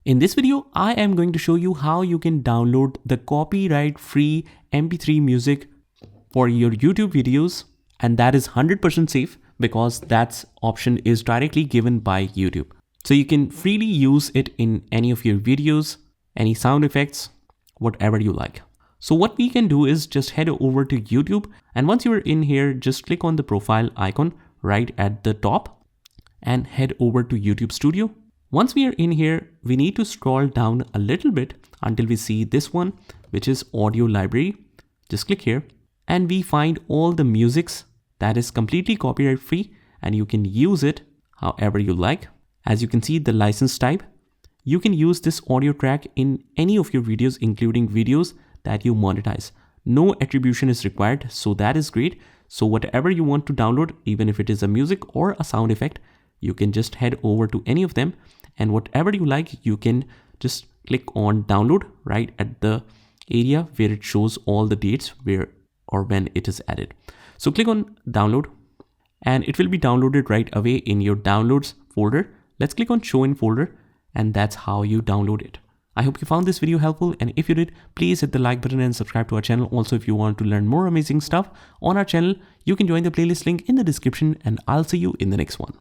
In this video, I am going to show you how you can download the copyright-free MP3 music for your YouTube videos, and that is 100% safe because that option is directly given by YouTube. So you can freely use it in any of your videos, any sound effects, whatever you like. So what we can do is just head over to YouTube, and once you're in here, just click on the profile icon right at the top and head over to YouTube Studio. Once we are in here, we need to scroll down a little bit until we see this one, which is audio library. Just click here and we find all the musics that is completely copyright free and you can use it however you like. As you can see, the license type, you can use this audio track in any of your videos, including videos that you monetize. No attribution is required, so that is great. So whatever you want to download, even if it is a music or a sound effect, you can just head over to any of them, and whatever you like, you can just click on download right at the area where it shows all the dates where or when it is added. So click on download and it will be downloaded right away in your downloads folder. Let's click on show in folder, and that's how you download it. I hope you found this video helpful, and if you did, please hit the like button and subscribe to our channel. Also, if you want to learn more amazing stuff on our channel, you can join the playlist link in the description, and I'll see you in the next one.